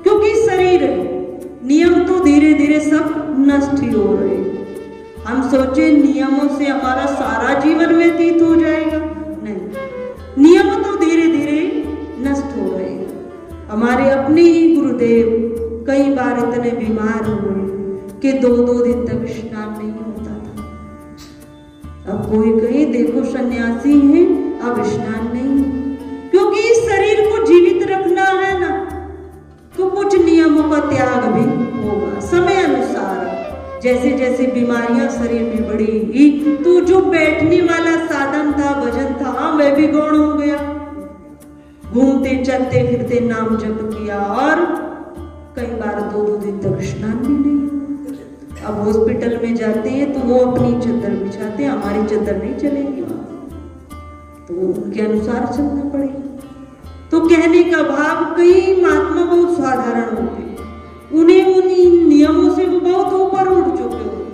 क्योंकि शरीर है। नियम तो धीरे धीरे सब नष्ट ही हो रहे हैं। हम सोचे नियमों से हमारा सारा जीवन व्यतीत हो जाएगा, नहीं, नियम तो धीरे धीरे नष्ट हो रहे हैं। हमारे अपने ही गुरुदेव कई बार इतने बीमार हुए कि 2-2 दिन तक स्नान नहीं होता था। अब कोई कहे देखो सन्यासी हैं, अब स्नान नहीं, क्योंकि इस शरीर को जीवित रखना है ना, तो कुछ नियमों का त्याग भी होगा समय अनुसार। जैसे जैसे बीमारियां शरीर में बढ़ेगी तो जो बैठने वाला साधन था, भजन था, वह भी गौण हो गया। घूमते चलते फिरते नाम जप किया और कई बार 2-2 दिन तक स्नान भी नहीं। अब हॉस्पिटल में जाते हैं तो वो अपनी चद्दर बिछाते हैं, हमारी चद्दर नहीं चलेगी वहां, तो उनके अनुसार चलना पड़ेगा। तो कहने का भाव, कई महात्मा बहुत साधारण होते हैं, उन्हें उन नियमों से वो बहुत ऊपर उठ चुके हो।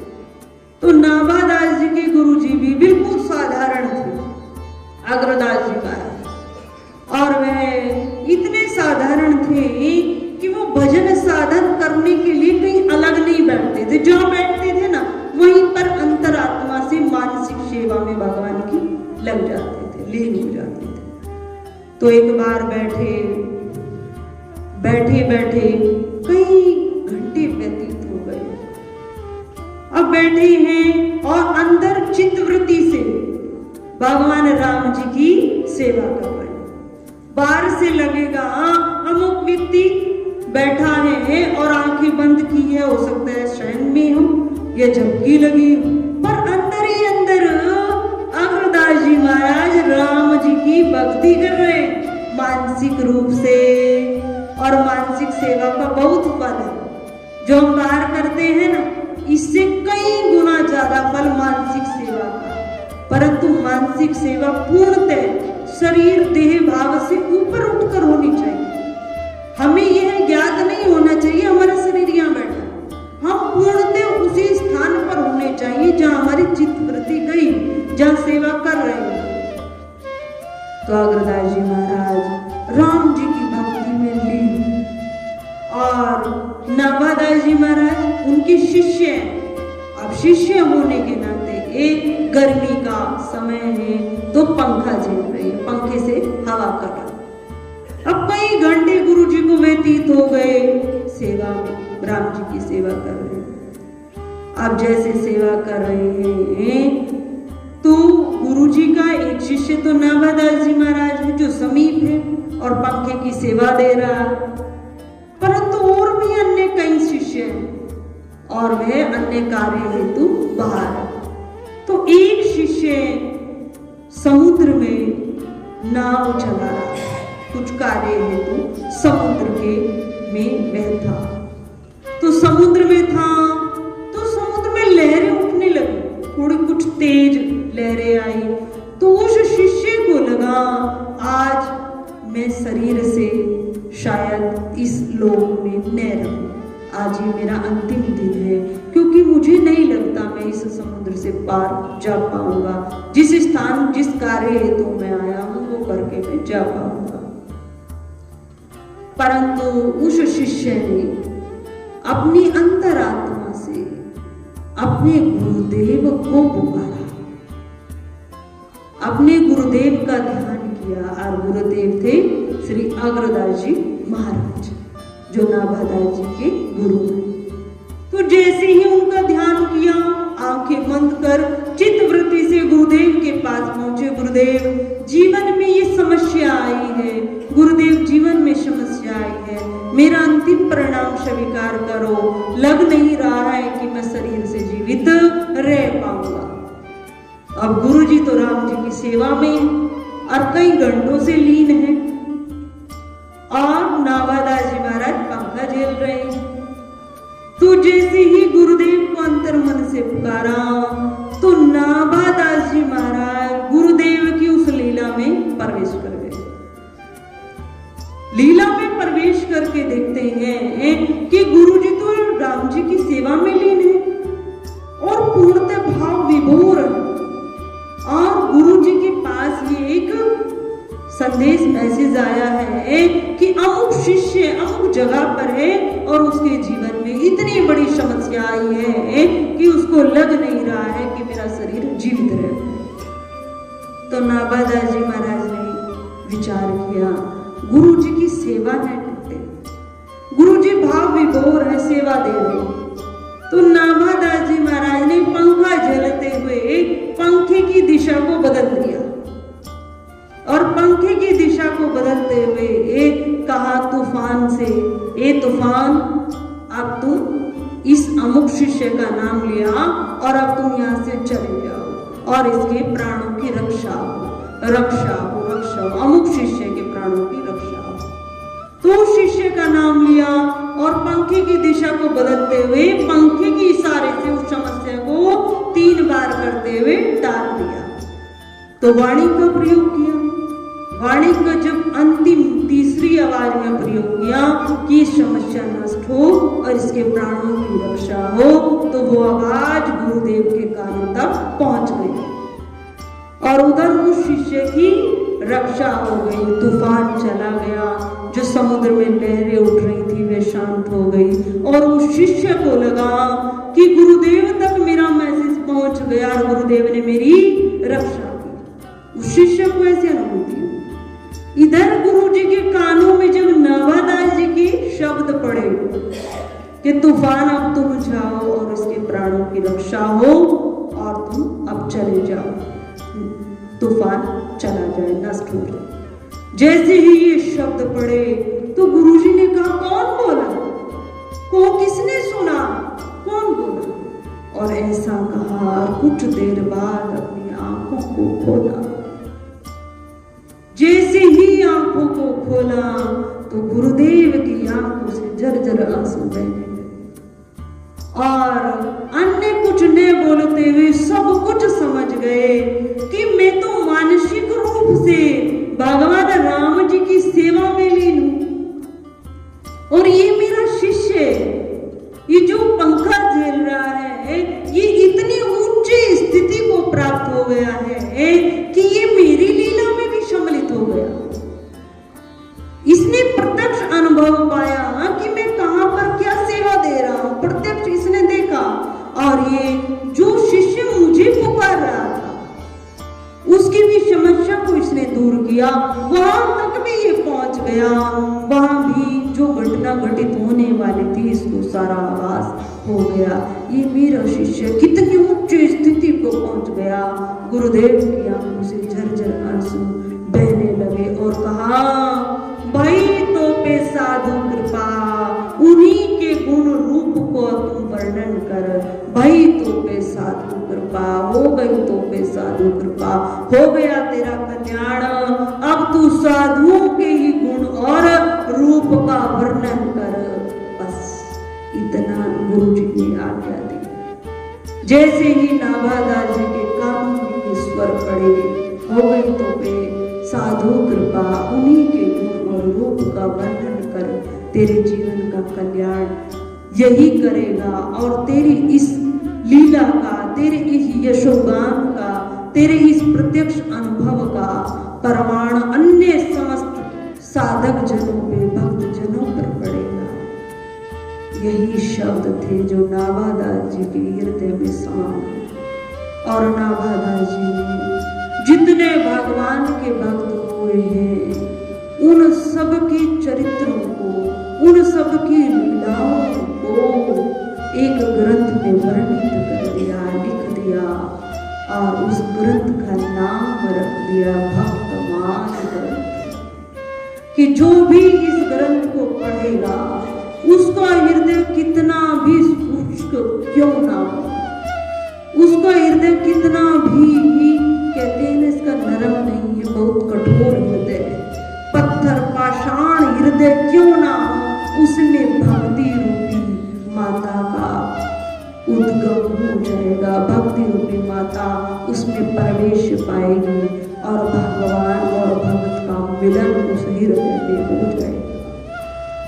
तो नाभादास जी के गुरुजी भी बिल्कुल साधारण थे, अग्रदास जी का, और वह इतने साधारण थे कि वो भजन साधन करने के लिए कहीं अलग नहीं बैठते थे। जहां बैठते थे ना वहीं पर अंतरात्मा से मानसिक सेवा में भगवान की लग जाते थे, लीन हो जाते थे। तो एक बार बैठे बैठे कई घंटे व्यतीत हो गए। अब बैठे हैं और अंदर चित्तवृत्ति से भगवान राम जी की सेवा कर रहे हैं। बाहर से लगेगा अमुक व्यक्ति बैठा है और आंखें बंद की है, हो सकता है शयन में हो या झपकी लगी हो, पर अंदर ही अंदर अग्रदास जी महाराज राम जी की भक्ति कर रहे हैं मानसिक रूप से। और मानसिक सेवा का बहुत फल है जो हम बाहर करते हैं ना, इससे कई गुना ज्यादा फल मानसिक सेवा का। परंतु मानसिक सेवा पूर्णतः शरीर देह भाव से ऊपर उठकर होनी चाहिए। हमें यह ज्ञात नहीं होना चाहिए हमारा शरीर यहाँ बैठा, हम पूर्णतः उसी स्थान पर होने चाहिए जहाँ हमारी चित्त वृत्ति गई, जहाँ सेवा कर रहे हैं। तो अग्रदास जी महाराज राम जी की भक्ति में लीन और नाभादास जी महाराज उनके शिष्य हैं। अब शिष्य होने के नाते एक गर्मी का समय है तो पंखा झेल रहे हैं, पंखे से हवा कर रहे हैं। अब कई घंटे गुरु जी को व्यतीत हो गए सेवा में, राम जी की सेवा कर रहे हैं। अब जैसे सेवा कर रहे हैं तो गुरु जी का एक शिष्य तो नाभादास जी महाराज है जो समीप है और पंखे की सेवा दे रहा, परंतु और भी अन्य कई शिष्य हैं और वह अन्य कार्य हेतु बाहर है। तो एक शिष्य समुद्र में नाव चला रहा, कुछ कार्य हेतु समुद्र में वह था। तो समुद्र में था तो समुद्र में लहरें उठने लगी, थोड़ी कुछ तेज लहरें आई। तो उस शिष्य को लगा आज मैं शरीर से शायद इस लोक में न रहूं, आज ये मेरा अंतिम दिन है, क्योंकि मुझे नहीं लगता मैं इस समुद्र से पार जा पाऊंगा। जिस स्थान जिस कार्य हेतु मैं आया हूं वो करके मैं जा पाऊंगा। परंतु उस शिष्य ने अपनी अंतरात्मा से अपने गुरुदेव को पुकारा, अपने गुरुदेव का ध्यान किया। और गुरुदेव थे श्री अग्रदास जी महाराज जो नाभादास जी के गुरु हैं। तो जैसे ही उनका ध्यान किया, आंखें बंद कर चित्त वृत्ति से गुरुदेव के पास पहुंचे। गुरुदेव जीवन में ये समस्या आई है, गुरुदेव जीवन में समस्या आई है, मेरा अंतिम परिणाम स्वीकार करो, लग नहीं रहा है कि मैं शरीर से जीवित रह पाऊंगा। अब गुरु जी तो राम जी की सेवा में और कई घंटों से लीन है और नाभादास जी महाराज पंखा झेल रहे हैं। तो जैसे ही गुरुदेव को अंतर मन से पुकारा तो नाभादास जी महाराज गुरुदेव की उस लीला में प्रवेश कर गए। लीला में प्रवेश करके देखते हैं कि गुरु जी तो राम जी की सेवा में लीन है और पूर्णतः भाव विभोर है। और गुरु जी के पास ये एक संदेश मैसेज आया है कि अमुक शिष्य अमुक जगह पर है और उसके जीवन में इतनी बड़ी समस्या आई है कि उसको लग नहीं रहा है कि मेरा शरीर जीवित रहे। तो नाभादास जी महाराज ने विचार किया गुरु जी की सेवा न टूटे, गुरु जी भाव विभोर है, सेवा दे रहे। तो नाभादास जी महाराज ने पंखा झेलते हुए पंखे की दिशा को बदल दिया और पंखे की दिशा को बदलते हुए एक कहा तूफान से, ए तूफान अब तुम इस अमुक शिष्य का नाम लिया और अब तुम यहाँ से चले जाओ और इसके प्राणों की रक्षा हो, रक्षा हो, रक्षा हो, अमुक शिष्य के प्राणों की रक्षा हो। तो शिष्य का नाम लिया और पंखे की दिशा को बदलते हुए पंखे के इशारे से उस समस्या को 3 बार करते हुए टाल दिया। तो वाणी का प्रयोग किया। वाणी का जब अंतिम तीसरी आवाज में प्रयोग किया कि समस्या नष्ट हो और इसके प्राणों की रक्षा हो, तो वो आवाज गुरुदेव के कानों तक पहुंच गई और उधर उस शिष्य की रक्षा हो गई। तूफान चला गया, जो समुद्र में लहरें उठ रही थी वे शांत हो गई और उस शिष्य को लगा कि गुरुदेव तक मेरा मैसेज पहुंच गया और गुरुदेव ने मेरी रक्षा की। उस शिष्य को ऐसी अनुभूति हुई। इधर गुरु जी के कानों में जब नाभादास जी के शब्द पड़े कि तूफान अब तुम जाओ और इसके प्राणों की रक्षा हो और तुम अब चले जाओ, तूफान चला जाए, नष्ट हो जाए। जैसे ही ये शब्द पड़े तो गुरुजी ने कहा, कौन बोला? किसने सुना? कौन बोला? और ऐसा कहा, कुछ देर बाद अपनी आंखों को खोला। जैसे ही आंखों को खोला तो गुरुदेव की आंखों से झरझर आंसू बहने लगे और अन्य कुछ न बोलते हुए सब कुछ समझ गए कि मैं तो मानसिक रूप से भगवान राम जी की सेवा में लीन हूं और ये मेरा शिष्य, ये जो पंखा झेल रहा है, ये इतनी ऊंची स्थिति को प्राप्त हो गया है कि ये मेरी लीला में भी सम्मिलित हो गया। इसने प्रत्यक्ष अनुभव पाया कि मैं कहां पर क्या सेवा दे रहा हूं, प्रत्यक्ष इसने देखा। और ये जो शिष्य मुझे पुकार रहा था उसकी भी समस्या को इसने दूर किया, वहां तक भी ये पहुंच गया। वहां भी जो घटना घटित होने वाली थी इसको सारा आभास हो गया। ये मेरा शिष्य कितनी उच्च स्थिति को पहुंच गया। गुरुदेव की आंखों से झरझर आंसू बहने लगे और कहा, भाई तो पे साधु कृपा, उन्हीं के गुण रूप को तुम वर्णन कर। भाई तो पे साधु कृपा, हो गई तो पे साधु कृपा, हो गया तेरा कल्याण। अब तू साधुओं के ही गुण और रूप का वर्णन कर। बस इतना गुरुजी ने आज्ञा दी। जैसे ही नाभादास जी के कानों में स्वर पड़े, हो गई तो पे साधु कृपा, उन्हीं के गुण और रूप का वर्णन कर, तेरे जीवन का कल्याण यही करेगा। और तेरी इस लीला का, तेरे इस यशोगान का, तेरे इस प्रत्यक्ष अनुभव का प्रमाण अन्य समस्त साधक जनों पे, भक्त जनों पर पड़ेगा। यही शब्द थे जो नाभादास जी के हृदय में समा गए। और नाभादास जी ने जितने भगवान के भक्त हुए हैं उन सब के चरित्रों को, उन सब की लीलाओं को एक ग्रंथ में वर्णित कर दिया, लिख दिया और उस ग्रंथ का नाम रख दिया भक्तमान ग्रंथ। कि जो भी इस ग्रंथ को पढ़ेगा उसका हृदय कितना भी शुष्क क्यों ना हो, उसका हृदय कितना भी कहते हैं इसका नरम नहीं है, बहुत कठोर हृदय है, पत्थर पाषाण हृदय क्यों ना हो, उसमें भक्ति रूपी माता का उद्गम हो जाएगा। भक्ति रूपी माता उसमें प्रवेश पाएगी और भगवान और भक्त का मिलन उस हृदय में हो जाएगा।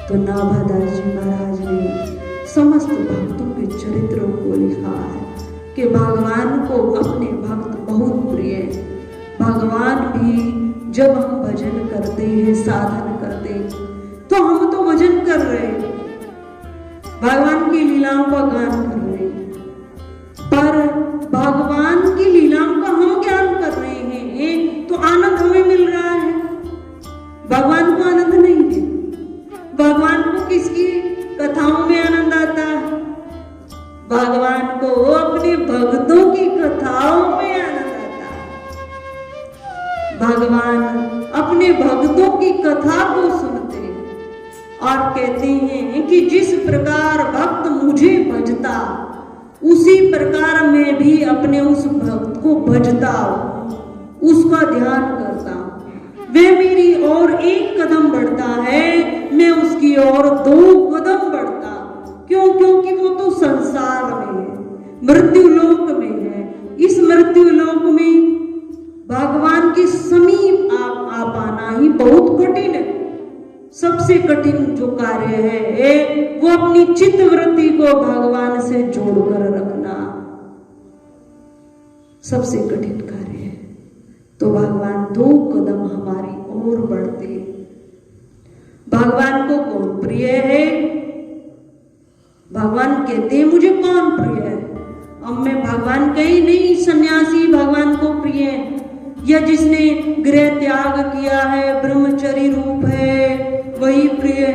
तो नाभादास जी महाराज ने समस्त भक्तों के चरित्रों को लिखा है कि भगवान को अपने भक्त बहुत प्रिय है। भगवान भी जब हम भजन करते हैं, साधन करते हैं, तो हम तो भजन कर रहे हैं, भगवान की लीलाओं का गान कर रहे हैं, पर भगवान की लीलाओं का हम ज्ञान कर रहे हैं तो आनंद हमें मिल रहा है, भगवान को आनंद नहीं है। भगवान को किसकी कथाओं में आनंद आता है? भगवान को अपने भक्तों की कथाओं में आनंद आता है। भगवान अपने भक्तों की कथा को सुनते और कहते हैं कि जिस प्रकार भक्त मुझे भजता उसी प्रकार मैं भी अपने उस भक्त को भजता हूं, उसका ध्यान करता हूं। वह मेरी ओर एक कदम बढ़ता है, मैं उसकी ओर 2 कदम बढ़ता। क्यों? क्योंकि वो तो संसार में है, मृत्यु लोक में है। इस मृत्यु लोक में भगवान के समीप आ पाना ही बहुत कठिन है। सबसे कठिन जो कार्य है वो अपनी चित्त वृत्ति को भगवान से जोड़कर रखना सबसे कठिन कार्य है। तो भगवान 2 कदम हमारी ओर बढ़ते। भगवान को कौन प्रिय है? भगवान कहते हैं मुझे कौन प्रिय है। अब मैं भगवान कहीं नहीं, सन्यासी भगवान को प्रिय है, या जिसने गृह त्याग किया है, ब्रह्मचर्य रूप है वही प्रिय है,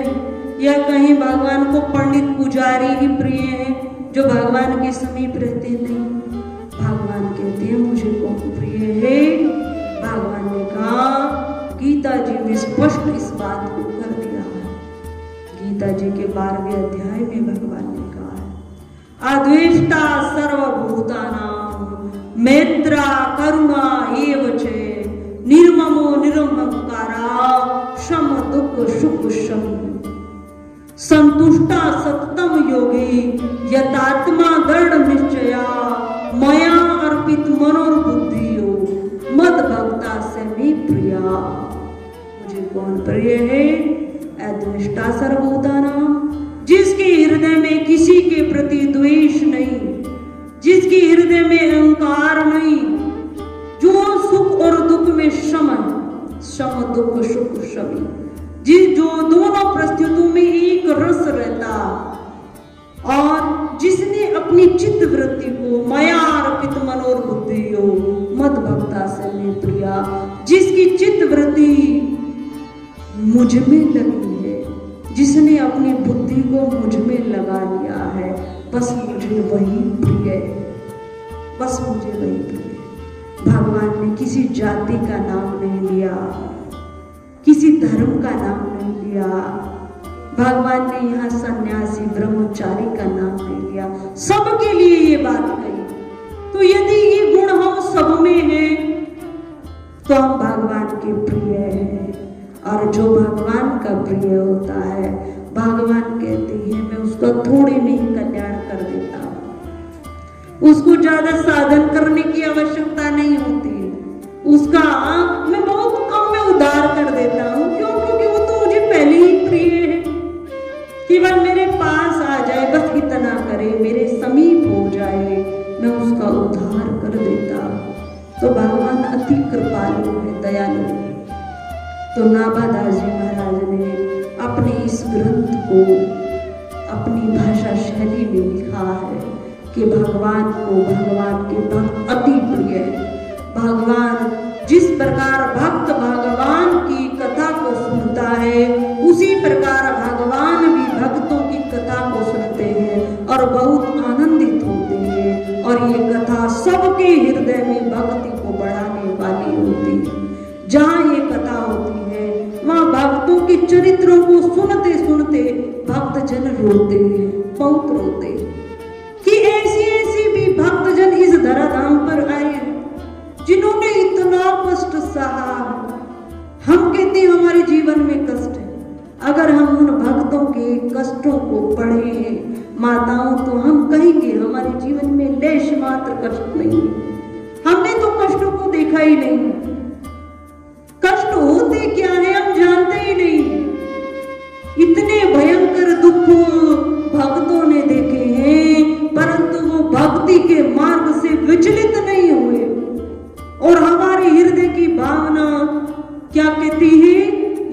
या कहीं भगवान को पंडित पुजारी ही प्रिय है जो भगवान के समीप रहते नहीं। भगवान कहते हैं मुझे कौन प्रिय है? गीता जी के 12वें अध्याय में भगवान ने कहा है, अद्वेष्टा सर्वभूतानां मैत्रा करुणा एव च निर्ममो निरहंकारा शम दुख सुख शम संतुष्टा सततम योगी यतात्मा दृढ़ निश्चया मया अर्पित मनोर्बुद्धियो मद भक्ता से मी प्रिया। मुझे कौन प्रिय है? अद्वेष्टा सर्वभूतानां, जिसके हृदय में किसी के प्रति द्वेष नहीं, जिसके हृदय में अहंकार नहीं, जो सुख और दुख में सम दुख सुख शमी, जो दोनों परिस्थितियों में एक रस रहता, और जिसने अपनी चित्त वृत्ति को मया अर्पित मनोर्बुद्धियो मद भक्ता से मैं प्रिया, जिसकी चित्त वृत्ति मुझ में लगी है, जिसने अपनी बुद्धि को मुझ में लगा लिया है, बस मुझे वही प्रिय, बस मुझे वही प्रिय। भगवान ने किसी जाति का नाम नहीं लिया, किसी धर्म का नाम नहीं लिया, भगवान ने यहाँ सन्यासी ब्रह्मचारी का नाम नहीं लिया, सबके लिए ये बात कही। तो यदि ये गुण हम सब में है तो हम भगवान के प्रिय हैं, और जो भगवान का प्रिय होता है, भगवान कहते हैं मैं उसका थोड़े में ही कल्याण कर देता हूँ, उसको ज्यादा साधन करने की आवश्यकता नहीं होती, उसका मैं बहुत कम में उद्धार कर देता हूँ। क्यों? क्योंकि वो तो मुझे पहले ही प्रिय है, केवल मेरे पास आ जाए, बस इतना करे, मेरे समीप हो जाए, मैं उसका उद्धार कर देता। तो भगवान अति कृपालु है, दयालु है। तो नाभादास जी महाराज ने अपने इस ग्रंथ को अपनी भाषा शैली में लिखा है कि भगवान को भगवान के भक्त अति प्रिय है। भगवान जिस प्रकार भक्त भगवान की कथा को सुनता है, उसी प्रकार भगवान भी भक्तों की कथा को सुनते हैं और बहुत आनंदित होते हैं, और ये कथा सबके हृदय में भक्ति को बढ़ाने वाली होती है। जहाँ ये कथा होती है वहाँ भक्तों के चरित्रों को सुनते सुनते भक्तजन रोते हैं, बहुत रोते हैं कि ऐसी भी भक्तजन इस धराधाम पर आए जिन्होंने इतना कष्ट सहा। हम कहते हैं हमारे जीवन में कष्ट है, अगर हम उन भक्तों के कष्टों को पढ़ें माताओं, तो हम कहेंगे हमारे जीवन में लेश मात्र कष्ट नहीं है, हमने तो कष्टों को देखा ही नहीं, कष्ट होते क्या है हम जानते ही नहीं। इतने भयंकर दुख भक्तों ने देखे हैं, परंतु वो भक्ति के मार्ग से विचलित नहीं हुए, और हमारे हृदय की भावना क्या कहती है?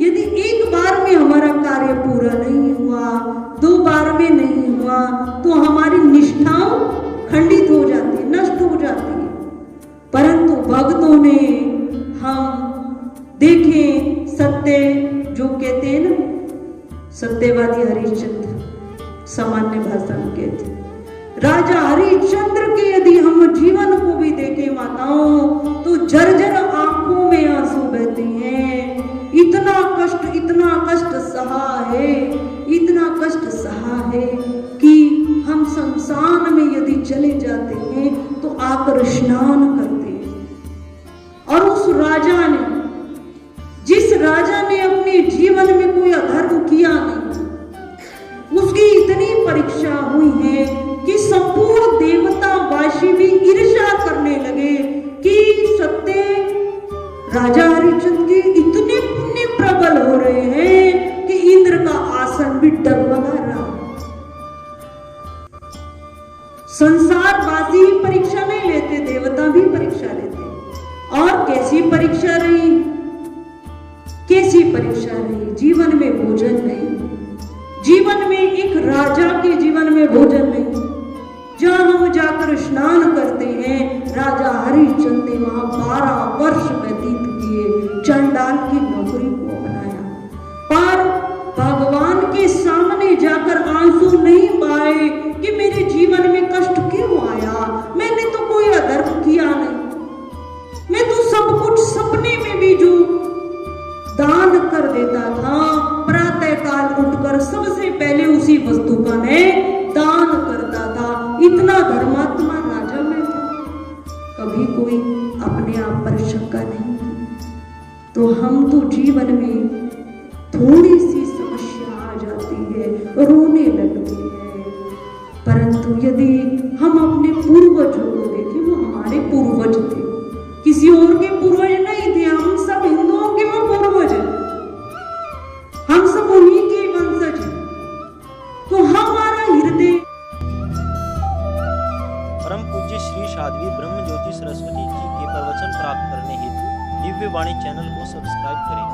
यदि एक बार में हमारा कार्य पूरा नहीं हुआ, 2 बार में नहीं हुआ, तो हमारी निष्ठाओं खंडित हो जाती है, नष्ट हो जाती है। परंतु भक्तों ने हम देखें, सत्य जो कहते हैं ना, सत्यवादी हरिश्चंद्र सामान्य भाषा में कहते हैं, राजा हरिश्चंद्र के यदि हम जीवन को भी देखें माताओं, तो जर्जर आंखों में आंसू बहते हैं। इतना कष्ट सहा है, इतना कष्ट सहा है कि हम शमशान में यदि चले जाते हैं तो आकर स्नान करते हैं। और उस राजा ने, जिस राजा ने अपने जीवन में कोई अधर्म किया नहीं, उसकी इतनी परीक्षा हुई है कि संपूर्ण देवता वासी भी ईर्ष्या करने लगे कि सत्य राजा हरिश्चंद्र के इतने पुण्य प्रबल हो रहे हैं कि इंद्र का आसन भी डगमगा रहा। संसारवासी ही परीक्षा नहीं लेते, देवता भी परीक्षा लेते। और कैसी परीक्षा रही, कैसी परीक्षा रही? जीवन में भोजन नहीं, जीवन में एक राजा के जीवन में भोजन नहीं। जहाँ हम जाकर स्नान करते हैं, राजा हरिश्चंद्र ने वहां 12 वर्ष व्यतीत किए, चंडाल की नौकरी को बनाया, पर भगवान के सामने जाकर आंसू नहीं पाए कि मेरे जीवन में कष्ट क्यों आया, मैंने तो कोई अधर्म किया नहीं, मैं तो सब कुछ सपने में भी जो दान कर देता था, प्रातः काल उठकर सबसे वस्तु का ने दान करता था। इतना धर्मात्मा राजा में था, कभी कोई अपने आप पर शंका नहीं की। तो हम तो जीवन में थोड़ी सी समस्या आ जाती है, रोने लगते हैं, परंतु यदि हम अपने पूर्वजों को देखें, वो हमारे पूर्वज थे, किसी और के पूर्वज नहीं थे। हम सब हिंदुओं के वो पूर्वज हैं, हम सब उन्हीं के वंशज हैं। तो हमारा हृदय परम पूज्य श्री साध्वी ब्रह्म ज्योति सरस्वती जी के प्रवचन प्राप्त करने हेतु दिव्य वाणी चैनल को सब्सक्राइब करें।